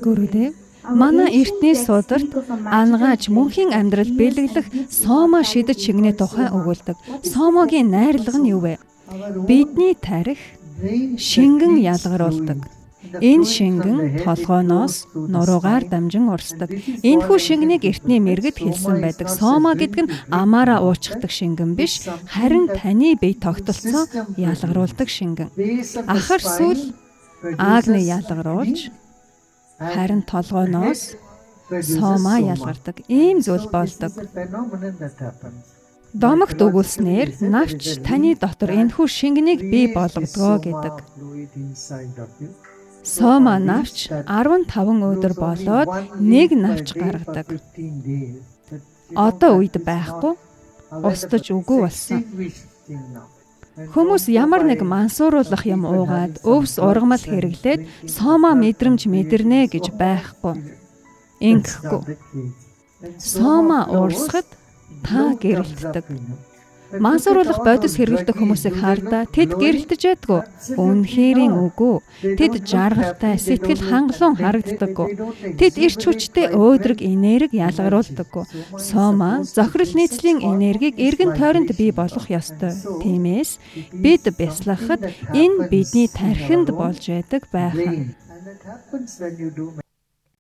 Гүрүдэв. Манай эртний сударт ангааж мөнхийн амьдрал бэлэглэх сомо шидэж шигний тухай өгүүлдэг. Сомогийн найрлага нь юу вэ? Бидний тарих шингэн ялгаруулдаг. Энэ шингэн толгойноос нуруугаар дамжин урсдаг. Энэхүү шингэнийг эртний мэргэд хэлсэн байдаг. Сомо гэдэг нь амаараа уучдаг шингэн биш, харин таны бие тогтолцоо ялгаруулдаг шингэн. Ахар сүл агны ялгаруулж, харин толгойноос сомо ялгардаг. Ийм зүйл болдог. Домогт өгүүлснээр навч таны дотор энэхүү шингэнийг бий болгодгоо гэдэг. Сомо навч 15 өдөр болоод нэг навч гаргадаг. Одоо үед байхгүй, устж үгүй болсон. Хүмүүс ямар нэг мансууруулах юм уугаад өвс ургамал хэрэглээд сомо мэдрэмж мэдэрнэ гэж байхгүй. Ингэхгүй. Сомо уурсахад та гэрэлтдэг. Мансууруулах бодис хэрэглэдэг хүмүүсийг хардаа тэд гэрэлтэж ядгүй. Үнэхэрийн үгүй. Тэд жаргалтай, сэтгэл хангалуун харагддаггүй. Тэд эрч хүчтэй өөдрөг энерги ялгаруулдаггүй. Сомо зохирол нийцлийн энергийг эргэн тойронд бий болгох ёстой. Тиймээс бид бясалгахад энэ бидний тархинд болж байдаг байх.